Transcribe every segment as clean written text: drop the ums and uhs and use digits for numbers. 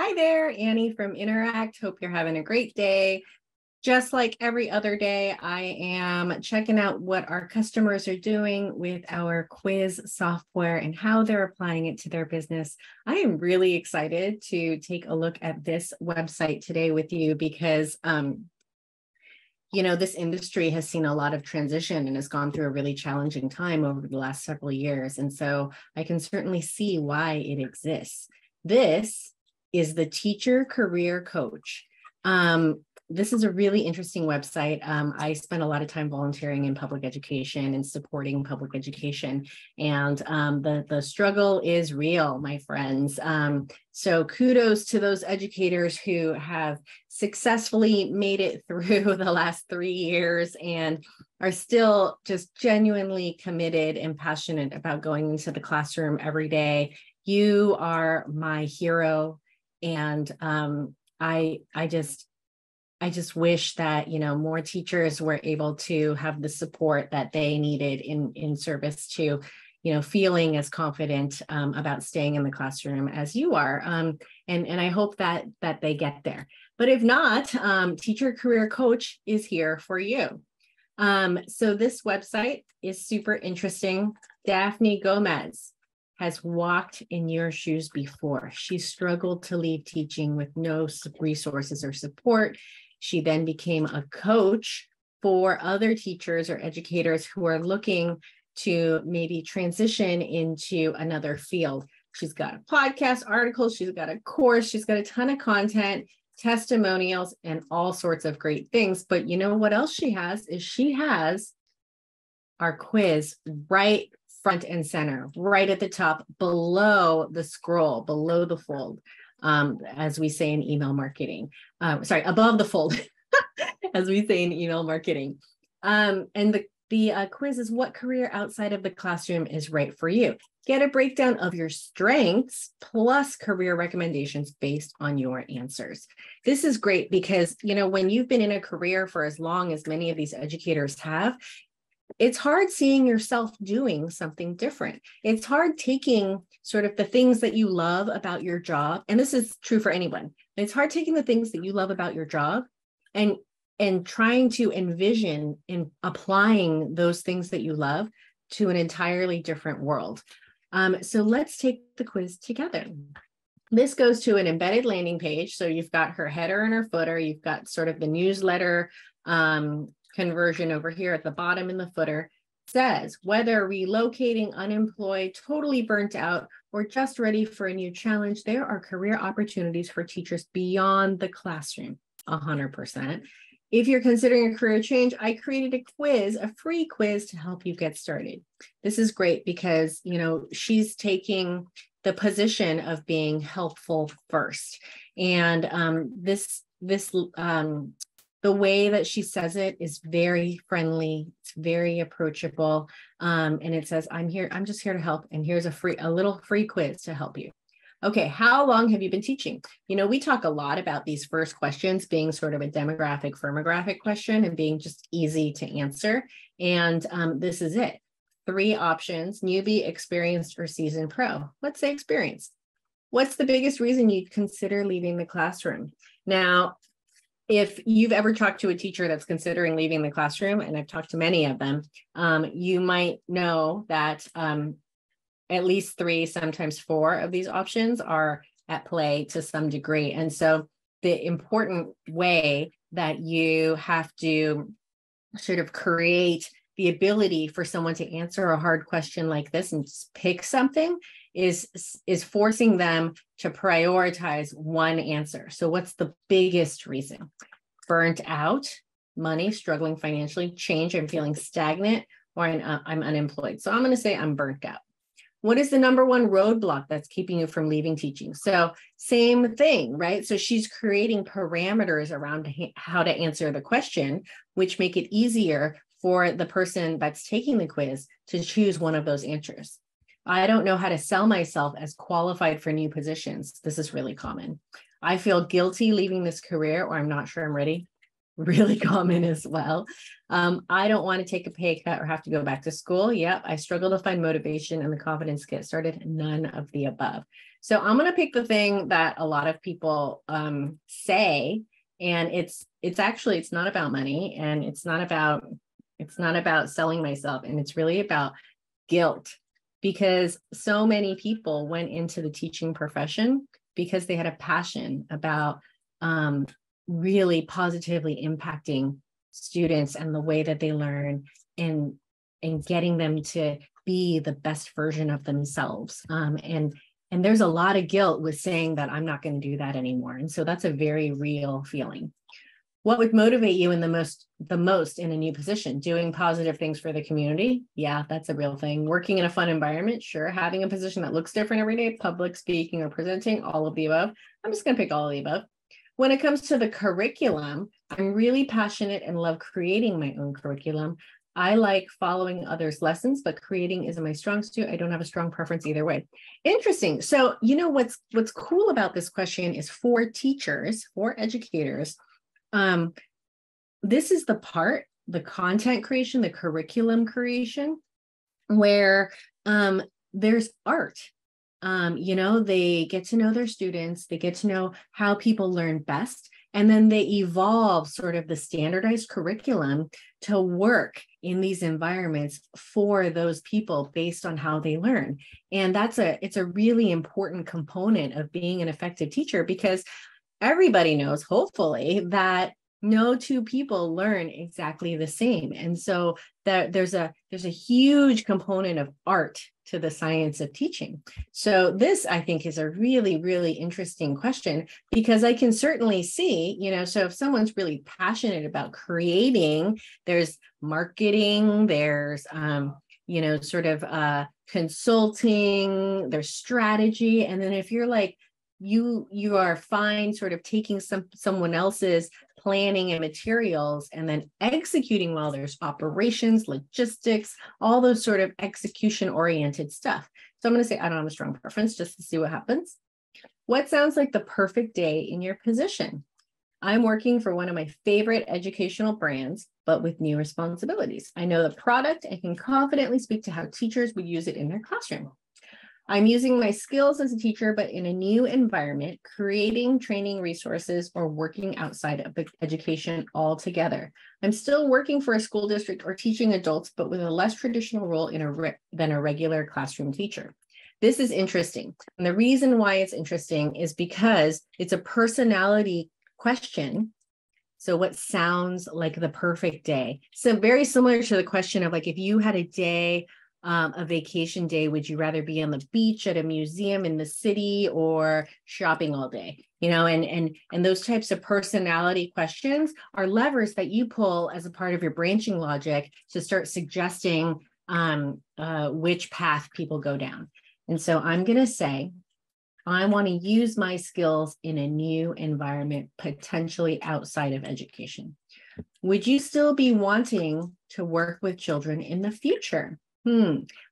Hi there, Annie from Interact. Hope you're having a great day. Just like every other day, I am checking out what our customers are doing with our quiz software and how they're applying it to their business. I am really excited to take a look at this website today with you because this industry has seen a lot of transition and has gone through a really challenging time over the last several years. And so I can certainly see why it exists. This is the Teacher Career Coach. This is a really interesting website. I spent a lot of time volunteering in public education and supporting public education. And the struggle is real, my friends. So kudos to those educators who have successfully made it through the last 3 years and are still just genuinely committed and passionate about going into the classroom every day. You are my hero. And I just wish that, more teachers were able to have the support that they needed in service to, feeling as confident about staying in the classroom as you are. And I hope that they get there. But if not, Teacher Career Coach is here for you. So this website is super interesting. Daphne Gomez has walked in your shoes before. She struggled to leave teaching with no resources or support. She then became a coach for other teachers or educators who are looking to maybe transition into another field. She's got a podcast, articles, she's got a course, she's got a ton of content, testimonials, and all sorts of great things. But you know what else she has is she has our quiz right front and center, right at the top, below the scroll, below the fold, as we say in email marketing. Above the fold, as we say in email marketing. And the quiz is what career outside of the classroom is right for you. Get a breakdown of your strengths plus career recommendations based on your answers. This is great because, when you've been in a career for as long as many of these educators have, it's hard seeing yourself doing something different. It's hard taking sort of the things that you love about your job. And this is true for anyone. It's hard taking the things that you love about your job and trying to envision in applying those things that you love to an entirely different world. So let's take the quiz together. This goes to an embedded landing page. So you've got her header and her footer. You've got sort of the newsletter conversion over here at the bottom in the footer. Says whether relocating, unemployed, totally burnt out, or just ready for a new challenge, there are career opportunities for teachers beyond the classroom, 100%. If you're considering a career change, I created a quiz, a free quiz to help you get started. This is great because, she's taking the position of being helpful first. And the way that she says it is very friendly. It's very approachable. And it says, I'm just here to help. And here's a little free quiz to help you. Okay, how long have you been teaching? We talk a lot about these first questions being sort of a demographic, firmographic question and being just easy to answer. And this is it. 3 options: newbie, experienced, or seasoned pro. Let's say experienced. What's the biggest reason you'd consider leaving the classroom? Now, if you've ever talked to a teacher that's considering leaving the classroom, and I've talked to many of them, you might know that at least 3, sometimes 4 of these options are at play to some degree. And so the important way that you have to sort of create the ability for someone to answer a hard question like this and just pick something is forcing them to prioritize one answer. So what's the biggest reason? Burnt out, money, struggling financially, change, I'm feeling stagnant, or I'm unemployed. So I'm going to say I'm burnt out. What is the number one roadblock that's keeping you from leaving teaching? So same thing, right? So she's creating parameters around how to answer the question, which make it easier for the person that's taking the quiz to choose one of those answers. I don't know how to sell myself as qualified for new positions. This is really common. I feel guilty leaving this career, or I'm not sure I'm ready. really common as well. I don't want to take a pay cut or have to go back to school. Yep, I struggle to find motivation and the confidence to get started. None of the above. So I'm going to pick the thing that a lot of people say, and it's not about money, and it's not about selling myself, and it's really about guilt, because so many people went into the teaching profession because they had a passion about really positively impacting students and the way that they learn, and getting them to be the best version of themselves. And there's a lot of guilt with saying that I'm not going to do that anymore. And so that's a very real feeling. What would motivate you in the most in a new position? Doing positive things for the community? Yeah, that's a real thing. Working in a fun environment? Sure. Having a position that looks different every day, public speaking or presenting, all of the above. I'm just going to pick all of the above. When it comes to the curriculum, I'm really passionate and love creating my own curriculum. I like following others' lessons, but creating isn't my strong suit. I don't have a strong preference either way. Interesting. So, what's cool about this question is for teachers, for educators, this is the content creation, the curriculum creation, where there's art. They get to know their students, they get to know how people learn best, and then they evolve sort of the standardized curriculum to work in these environments for those people based on how they learn. And it's a really important component of being an effective teacher, because everybody knows, hopefully, that no two people learn exactly the same. And so there's a huge component of art to the science of teaching. So this, I think, is a really, really interesting question, because I can certainly see, so if someone's really passionate about creating, there's marketing, there's, consulting, there's strategy. And then if you're like, you are fine sort of taking someone else's planning and materials and then executing well, there's operations, logistics, all those sort of execution oriented stuff. So I'm going to say I don't have a strong preference, just to see what happens. What sounds like the perfect day in your position? I'm working for one of my favorite educational brands, but with new responsibilities. I know the product and can confidently speak to how teachers would use it in their classroom. I'm using my skills as a teacher, but in a new environment, creating training resources or working outside of education altogether. I'm still working for a school district or teaching adults, but with a less traditional role than a regular classroom teacher. This is interesting. And the reason why it's interesting is because it's a personality question. So what sounds like the perfect day? So very similar to the question of like, if you had a day, a vacation day, would you rather be on the beach, at a museum in the city, or shopping all day? And those types of personality questions are levers that you pull as a part of your branching logic to start suggesting which path people go down. And so I'm going to say, I want to use my skills in a new environment, potentially outside of education. Would you still be wanting to work with children in the future?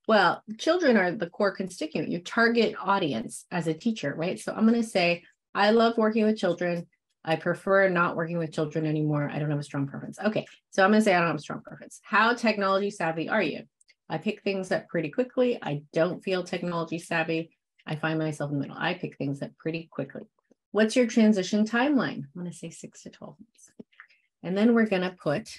Well, children are the core constituent, your target audience as a teacher, right? So I'm going to say, I love working with children. I prefer not working with children anymore. I don't have a strong preference. Okay, so I'm going to say I don't have a strong preference. How technology savvy are you? I pick things up pretty quickly. I don't feel technology savvy. I find myself in the middle. I pick things up pretty quickly. What's your transition timeline? I'm going to say 6 to 12 months. And then we're going to put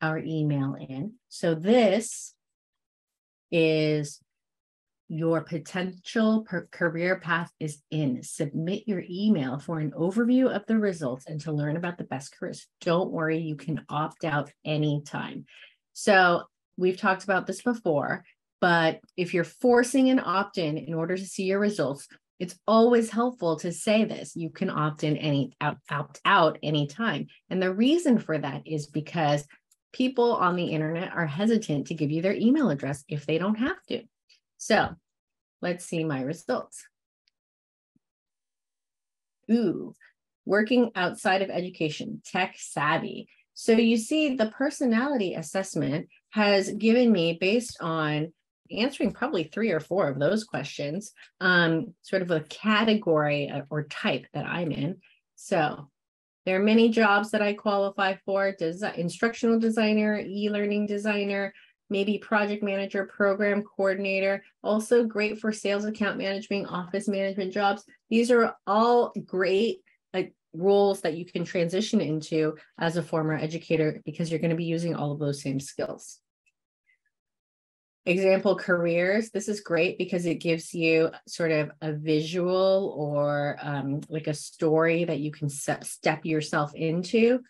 our email in. So this is your potential career path is in. Submit your email for an overview of the results and to learn about the best careers. Don't worry, you can opt out anytime. So we've talked about this before, but if you're forcing an opt-in in order to see your results, it's always helpful to say this. You can opt in opt out anytime. And the reason for that is because people on the internet are hesitant to give you their email address if they don't have to. So let's see my results. Ooh, working outside of education, tech savvy. So you see the personality assessment has given me, based on answering probably 3 or 4 of those questions, sort of a category or type that I'm in. So There are many jobs that I qualify for: instructional designer, e-learning designer, maybe project manager, program coordinator, also great for sales, account management, office management jobs. These are all great roles that you can transition into as a former educator, because you're going to be using all of those same skills. Example careers. This is great because it gives you sort of a visual or like a story that you can step yourself into.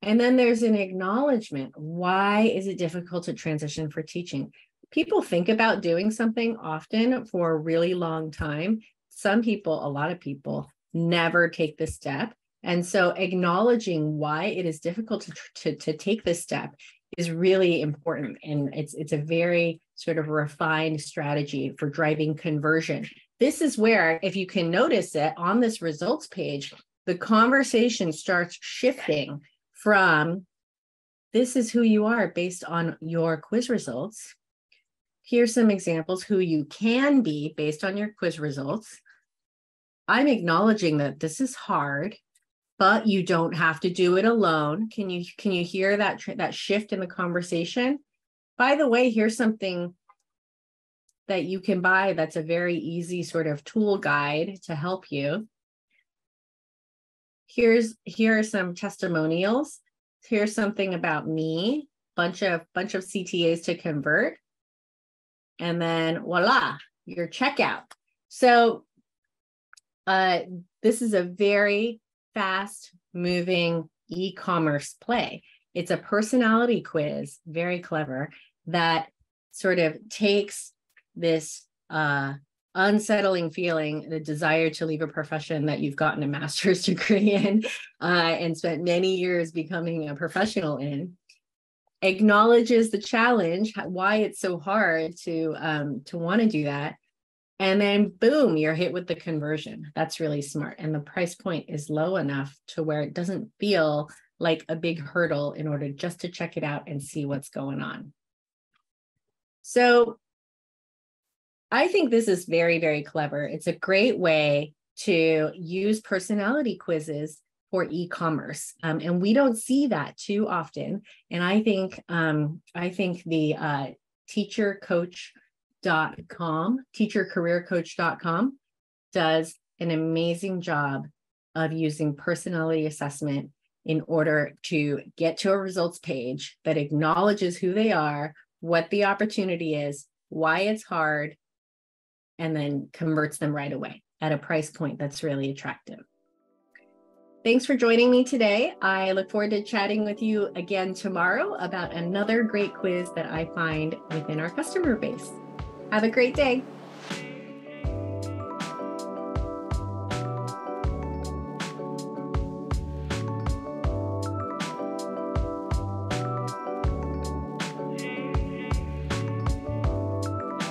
And then there's an acknowledgement. Why is it difficult to transition for teaching? People think about doing something often for a really long time. Some people, a lot of people, never take this step. And so acknowledging why it is difficult to take this step is really important. And it's a very sort of refined strategy for driving conversion. This is where, if you can notice it on this results page, the conversation starts shifting from this is who you are based on your quiz results. Here's some examples who you can be based on your quiz results. I'm acknowledging that this is hard, but you don't have to do it alone. Can you hear that shift in the conversation? By the way, here's something that you can buy that's a very easy sort of tool guide to help you. Here are some testimonials. Here's something about me, bunch of CTAs to convert. And then voila, your checkout. So this is a very fast moving e-commerce play. It's a personality quiz, very clever, that sort of takes this unsettling feeling, the desire to leave a profession that you've gotten a master's degree in and spent many years becoming a professional in, acknowledges the challenge, why it's so hard to want to do that. And then boom, you're hit with the conversion. That's really smart. And the price point is low enough to where it doesn't feel like a big hurdle in order just to check it out and see what's going on. So I think this is very, very clever. It's a great way to use personality quizzes for e-commerce. And we don't see that too often. And I think the teachercareercoach.com does an amazing job of using personality assessment in order to get to a results page that acknowledges who they are, what the opportunity is, why it's hard, and then converts them right away at a price point that's really attractive. Thanks for joining me today. I look forward to chatting with you again tomorrow about another great quiz that I find within our customer base. Have a great day.